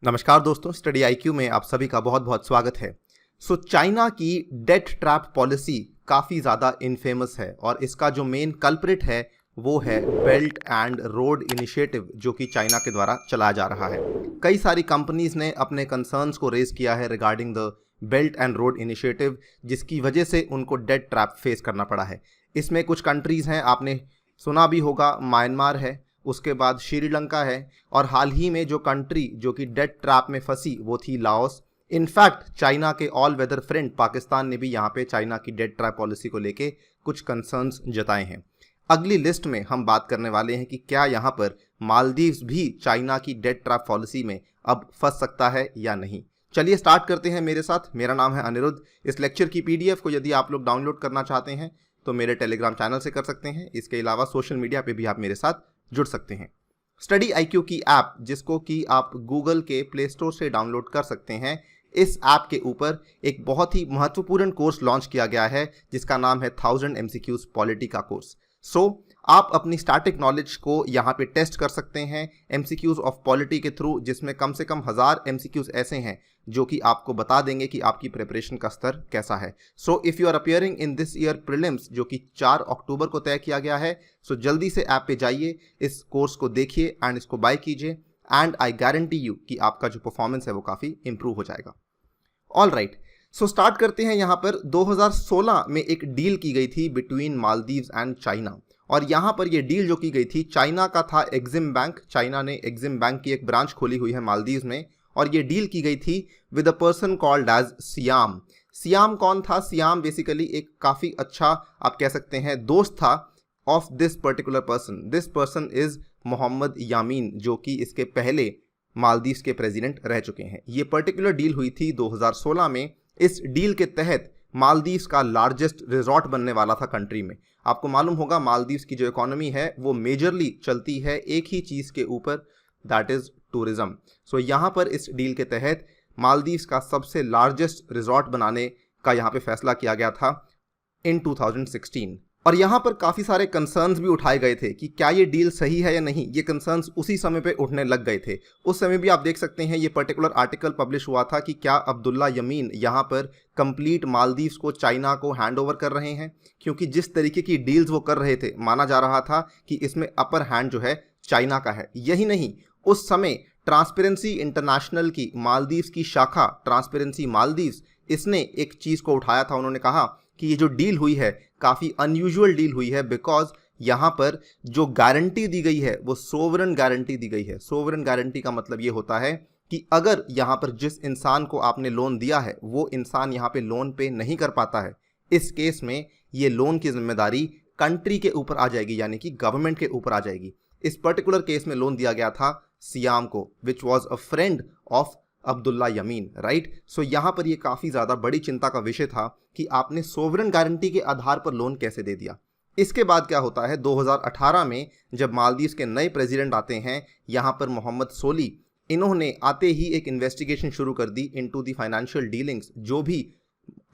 नमस्कार दोस्तों, study IQ में आप सभी का बहुत बहुत स्वागत है। चाइना की डेट ट्रैप पॉलिसी काफ़ी ज़्यादा इनफेमस है और इसका जो मेन कल्प्रिट है वो है बेल्ट एंड रोड इनिशिएटिव, जो कि चाइना के द्वारा चलाया जा रहा है। कई सारी कंपनीज ने अपने कंसर्न्स को रेज किया है regarding the belt and road initiative, जिसकी वजह से उनको डेट ट्रैप फेस करना पड़ा है। इसमें कुछ कंट्रीज़ हैं, आपने सुना भी होगा, म्यांमार है, उसके बाद श्रीलंका है, और हाल ही में जो कंट्री जो कि डेट ट्रैप में फंसी वो थी लाओस। इनफैक्ट चाइना के ऑल वेदर फ्रेंड पाकिस्तान ने भी यहाँ पे चाइना की डेट ट्रैप पॉलिसी को लेके कुछ कंसर्न्स जताए हैं। अगली लिस्ट में हम बात करने वाले हैं कि क्या यहाँ पर मालदीव्स भी चाइना की डेट ट्रैप पॉलिसी में अब फंस सकता है या नहीं। चलिए स्टार्ट करते हैं मेरे साथ। मेरा नाम है अनिरुद्ध। इस लेक्चर की पीडीएफ को यदि आप लोग डाउनलोड करना चाहते हैं तो मेरे टेलीग्राम चैनल से कर सकते हैं। इसके अलावा सोशल मीडिया पे भी आप मेरे साथ जुड़ सकते हैं। स्टडी आईक्यू की ऐप, जिसको कि आप गूगल के प्ले स्टोर से डाउनलोड कर सकते हैं, इस ऐप के ऊपर एक बहुत ही महत्वपूर्ण कोर्स लॉन्च किया गया है जिसका नाम है 1000 MCQs पॉलिटी का कोर्स। आप अपनी स्टैटिक नॉलेज को यहाँ पे टेस्ट कर सकते हैं MCQs ऑफ पॉलिटी के थ्रू, जिसमें कम से कम 1000 MCQs ऐसे हैं जो कि आपको बता देंगे कि आपकी प्रिपरेशन का स्तर कैसा है। If you are appearing in this year prelims, जो कि 4 अक्टूबर को तय किया गया है, जल्दी से ऐप पे जाइए, इस कोर्स को देखिए एंड इसको बाय कीजिए, एंड आई गारंटी यू कि आपका जो परफॉर्मेंस है वो काफ़ी इंप्रूव हो जाएगा। ऑल राइट, स्टार्ट करते हैं। यहाँ पर 2016 में एक डील की गई थी बिटवीन मालदीव्स एंड चाइना, और यहाँ पर ये डील जो की गई थी, चाइना का था एक्जिम बैंक। चाइना ने एक्जिम बैंक की एक ब्रांच खोली हुई है मालदीव्स में, और ये डील की गई थी with a person called as Siyam. Siyam कौन था? सियाम बेसिकली एक काफ़ी अच्छा, आप कह सकते हैं, दोस्त था of this particular person. This person is Mohammed Yameen, जो कि इसके पहले मालदीव्स के प्रेसिडेंट रह चुके हैं। ये पर्टिकुलर डील हुई थी 2016 में। इस डील के तहत मालदीव्स का लार्जेस्ट रिजॉर्ट बनने वाला था कंट्री में। आपको मालूम होगा मालदीव्स की जो इकोनॉमी है वो मेजरली चलती है एक ही चीज़ के ऊपर, दैट इज़ टूरिज्म। यहाँ पर इस डील के तहत मालदीव्स का सबसे लार्जेस्ट रिजॉर्ट बनाने का यहाँ पे फैसला किया गया था इन 2016। और यहाँ पर काफ़ी सारे कंसर्न्स भी उठाए गए थे कि क्या ये डील सही है या नहीं। ये कंसर्न्स उसी समय पे उठने लग गए थे। उस समय भी आप देख सकते हैं ये पर्टिकुलर आर्टिकल पब्लिश हुआ था कि क्या अब्दुल्ला यमीन यहाँ पर कंप्लीट मालदीव्स को चाइना को हैंड ओवर कर रहे हैं, क्योंकि जिस तरीके की डील्स वो कर रहे थे माना जा रहा था कि इसमें अपर हैंड जो है चाइना का है। यही नहीं, उस समय ट्रांसपेरेंसी इंटरनेशनल की मालदीव्स की शाखा ट्रांसपेरेंसी मालदीव्स, इसने एक चीज़ को उठाया था। उन्होंने कहा कि ये जो डील हुई है काफ़ी अनयूजुअल डील हुई है, बिकॉज यहाँ पर जो गारंटी दी गई है वो सोवरन गारंटी दी गई है। सोवरन गारंटी का मतलब ये होता है कि अगर यहाँ पर जिस इंसान को आपने लोन दिया है वो इंसान यहाँ पे लोन पे नहीं कर पाता है, इस केस में ये लोन की जिम्मेदारी कंट्री के ऊपर आ जाएगी, यानी कि गवर्नमेंट के ऊपर आ जाएगी। इस पर्टिकुलर केस में लोन दिया गया था सियाम को, which was a friend of Abdullah Yamin, right. यहाँ पर ये काफ़ी ज़्यादा बड़ी चिंता का विषय था कि आपने सोवरन गारंटी के आधार पर लोन कैसे दे दिया। इसके बाद क्या होता है, 2018 में जब मालदीव्स के नए प्रेसिडेंट आते हैं यहाँ पर मोहम्मद सोली, इन्होंने आते ही एक इन्वेस्टिगेशन शुरू कर दी इनटू द फाइनेंशियल डीलिंग्स जो भी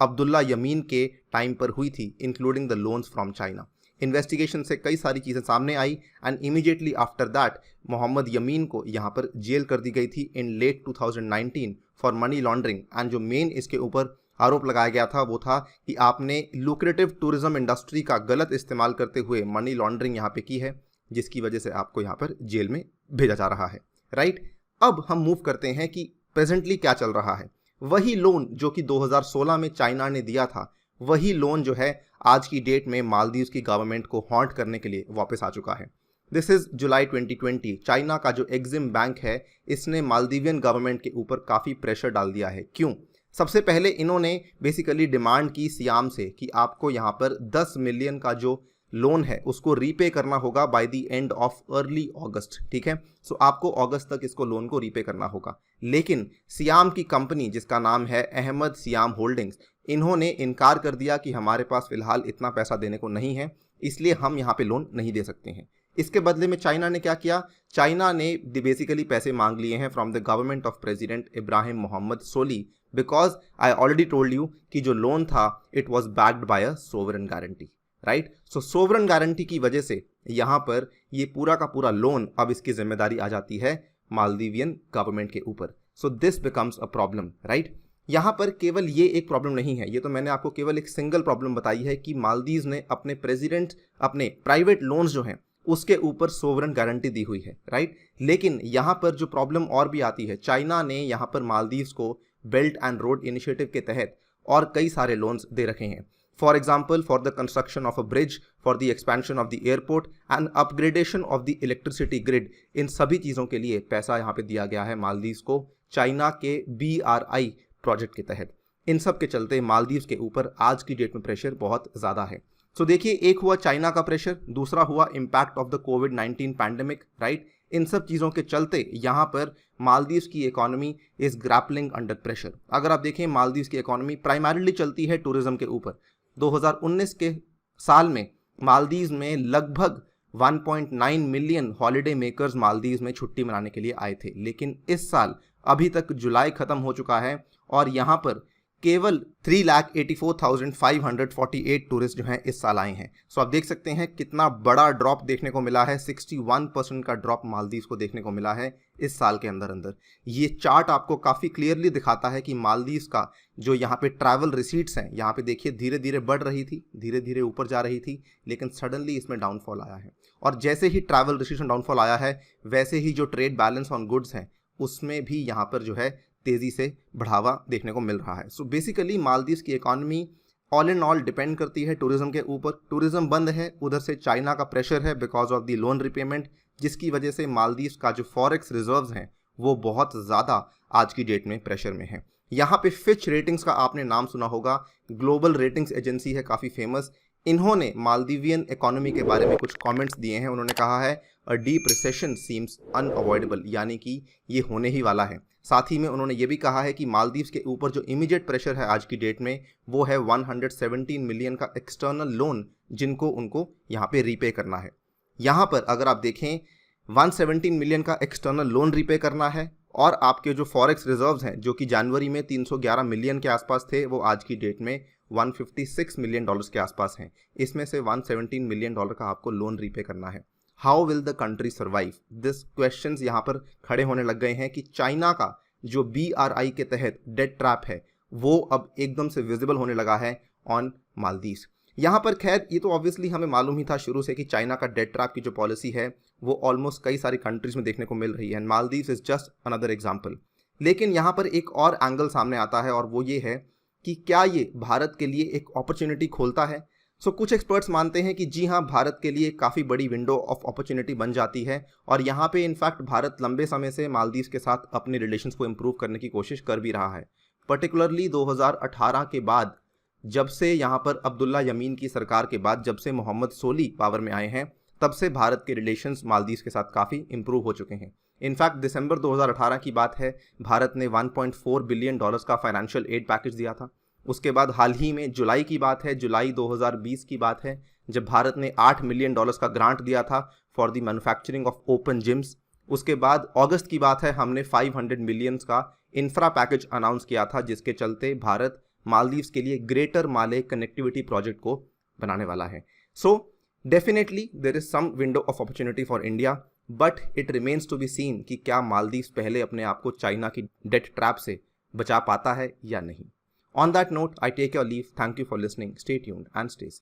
अब्दुल्ला यमीन के टाइम पर हुई थी, including the loans from China. Investigation से कई सारी चीज़ें सामने आई and immediately after that Mohammed Yameen को यहाँ पर जेल कर दी गई थी in late 2019 for money laundering. And जो मेन इसके ऊपर आरोप लगाया गया था वो था कि आपने लुक्रेटिव टूरिज्म इंडस्ट्री का गलत इस्तेमाल करते हुए मनी लॉन्ड्रिंग यहाँ पे की है, जिसकी वजह से आपको यहाँ पर जेल में भेजा जा रहा है, राइट। अब हम मूव करते हैं कि प्रेजेंटली क्या चल रहा है। वही लोन जो कि 2016 में चाइना ने दिया था, वही लोन जो है आज की डेट में मालदीव्स की गवर्नमेंट को हॉन्ट करने के लिए वापस आ चुका है। This is July 2020। चाइना का जो एक्जिम बैंक है इसने मालदीवियन गवर्नमेंट के ऊपर काफ़ी प्रेशर डाल दिया है। क्यों? सबसे पहले इन्होंने बेसिकली डिमांड की सियाम से कि आपको यहाँ पर 10 मिलियन का जो लोन है उसको रीपे करना होगा by the end of early August, ठीक है। आपको अगस्त तक इसको लोन को रीपे करना होगा। लेकिन सियाम की कंपनी जिसका नाम है अहमद सियाम होल्डिंग्स, इन्होंने इनकार कर दिया कि हमारे पास फिलहाल इतना पैसा देने को नहीं है, इसलिए हम यहाँ पे लोन नहीं दे सकते हैं। इसके बदले में चाइना ने क्या किया? चाइना ने बेसिकली पैसे मांग लिए हैं from the government of president Ibrahim Mohamed Solih, because I already told you कि जो लोन था it was backed by a sovereign guarantee, right. Sovereign guarantee की वजह से यहाँ पर ये पूरा का पूरा लोन अब इसकी जिम्मेदारी आ जाती है मालदीवियन गवर्नमेंट के ऊपर। So this becomes a problem, right. यहाँ पर केवल ये एक प्रॉब्लम नहीं है, ये तो मैंने आपको केवल एक सिंगल प्रॉब्लम बताई है कि मालदीव ने अपने प्रेसिडेंट अपने प्राइवेट लोन्स जो हैं उसके ऊपर सोवरेन गारंटी दी हुई है, राइट। लेकिन यहाँ पर जो प्रॉब्लम और भी आती है, चाइना ने यहाँ पर मालदीव्स को बेल्ट एंड रोड इनिशिएटिव के तहत और कई सारे लोन्स दे रखे हैं। For example, for the construction of a bridge, for the expansion of the airport and upgradation of the electricity grid, इन सभी चीज़ों के लिए पैसा यहाँ पे दिया गया है मालदीव्स को चाइना के BRI प्रोजेक्ट के तहत। इन सब के चलते मालदीव्स के ऊपर आज की डेट में प्रेशर बहुत ज़्यादा है। सो देखिए, एक हुआ चाइना का प्रेशर, दूसरा हुआ इम्पैक्ट ऑफ द कोविड-19 पैंडेमिक, राइट। इन सब चीज़ों के चलते यहाँ पर मालदीव्स की economy is grappling under pressure. अगर आप देखें, मालदीव्स की इकोनॉमी प्राइमरीली चलती है टूरिज्म के ऊपर। 2019 के साल में मालदीव्स में लगभग 1.9 मिलियन हॉलिडे मेकर्स मालदीव्स में छुट्टी मनाने के लिए आए थे, लेकिन इस साल अभी तक जुलाई खत्म हो चुका है और यहाँ पर केवल 3,84,548 टूरिस्ट जो हैं इस साल आए हैं। सो आप देख सकते हैं कितना बड़ा ड्रॉप देखने को मिला है। 61% का ड्रॉप मालदीव्स को देखने को मिला है इस साल के अंदर अंदर। ये चार्ट आपको काफ़ी क्लियरली दिखाता है कि मालदीव्स का जो यहाँ पे ट्रैवल रिसीट्स हैं, यहाँ पे देखिए धीरे धीरे बढ़ रही थी, धीरे धीरे ऊपर जा रही थी, लेकिन सडनली इसमें डाउनफॉल आया है। और जैसे ही ट्रैवल रिसीट्स में डाउनफॉल आया है, वैसे ही जो ट्रेड बैलेंस ऑन गुड्स हैं उसमें भी यहाँ पर जो है तेज़ी से बढ़ावा देखने को मिल रहा है। सो बेसिकली मालदीव्स की economy all in all depend करती है टूरिज्म के ऊपर। टूरिज्म बंद है, उधर से चाइना का प्रेशर है because of the loan repayment, जिसकी वजह से मालदीव्स का जो फॉरेक्स रिजर्व्स हैं वो बहुत ज़्यादा आज की डेट में प्रेशर में है। यहाँ पे फिच रेटिंग्स का आपने नाम सुना होगा, ग्लोबल रेटिंग्स एजेंसी है काफ़ी फेमस। इन्होंने मालदीवियन इकोनॉमी के बारे में कुछ कमेंट्स दिए हैं। उन्होंने कहा है a deep recession seems unavoidable, यानी कि ये होने ही वाला है। साथ ही में उन्होंने ये भी कहा है कि मालदीव्स के ऊपर जो इमीडिएट प्रेशर है आज की डेट में वो है 117 मिलियन का एक्सटर्नल लोन, जिनको उनको यहाँ पे रीपे करना है। यहाँ पर अगर आप देखें 117 मिलियन का एक्सटर्नल लोन रीपे करना है और आपके जो फॉरेक्स रिजर्व्स हैं जो कि जनवरी में 311 मिलियन के आसपास थे, वो आज की डेट में 156 मिलियन डॉलर्स के आसपास हैं। इसमें से 117 मिलियन डॉलर का आपको लोन रीपे करना है। How will the country survive, this questions यहाँ पर खड़े होने लग गए हैं कि चाइना का जो BRI के तहत डेट ट्रैप है वो अब एकदम से विजिबल होने लगा है ऑन मालदीव्स। यहाँ पर खैर ये तो ऑब्वियसली हमें मालूम ही था शुरू से कि चाइना का डेट ट्रैप की जो पॉलिसी है वो ऑलमोस्ट कई सारी कंट्रीज में देखने को मिल रही है, and Maldives is just another example. लेकिन यहाँ पर एक और एंगल सामने आता है और वो ये है कि क्या ये भारत के लिए एक अपॉर्चुनिटी खोलता है। सो कुछ एक्सपर्ट्स मानते हैं कि जी हाँ, भारत के लिए काफ़ी बड़ी विंडो ऑफ अपॉर्चुनिटी बन जाती है और यहाँ पे इनफैक्ट भारत लंबे समय से मालदीव्स के साथ अपने रिलेशंस को इम्प्रूव करने की कोशिश कर भी रहा है। पर्टिकुलरली 2018 के बाद, जब से यहाँ पर अब्दुल्ला यमीन की सरकार के बाद, जब से मोहम्मद सोली पावर में आए हैं, तब से भारत के रिलेशंस मालदीव्स के साथ काफ़ी इम्प्रूव हो चुके हैं। इनफैक्ट दिसंबर 2018 की बात है, भारत ने 1.4 बिलियन डॉलर्स का फाइनेंशियल एड पैकेज दिया था। उसके बाद हाल ही में जुलाई की बात है, जुलाई 2020 की बात है, जब भारत ने 8 मिलियन डॉलर्स का ग्रांट दिया था for the manufacturing of open gyms. उसके बाद अगस्त की बात है, हमने 500 मिलियंस का इंफ्रा पैकेज अनाउंस किया था, जिसके चलते भारत मालदीव्स के लिए ग्रेटर माले कनेक्टिविटी प्रोजेक्ट को बनाने वाला है। So definitely there is some window of opportunity for India, but it remains to be seen कि क्या मालदीव्स पहले अपने आप को चाइना की डेट ट्रैप से बचा पाता है या नहीं। On that note, I take your leave. Thank you for listening. Stay tuned and stay safe.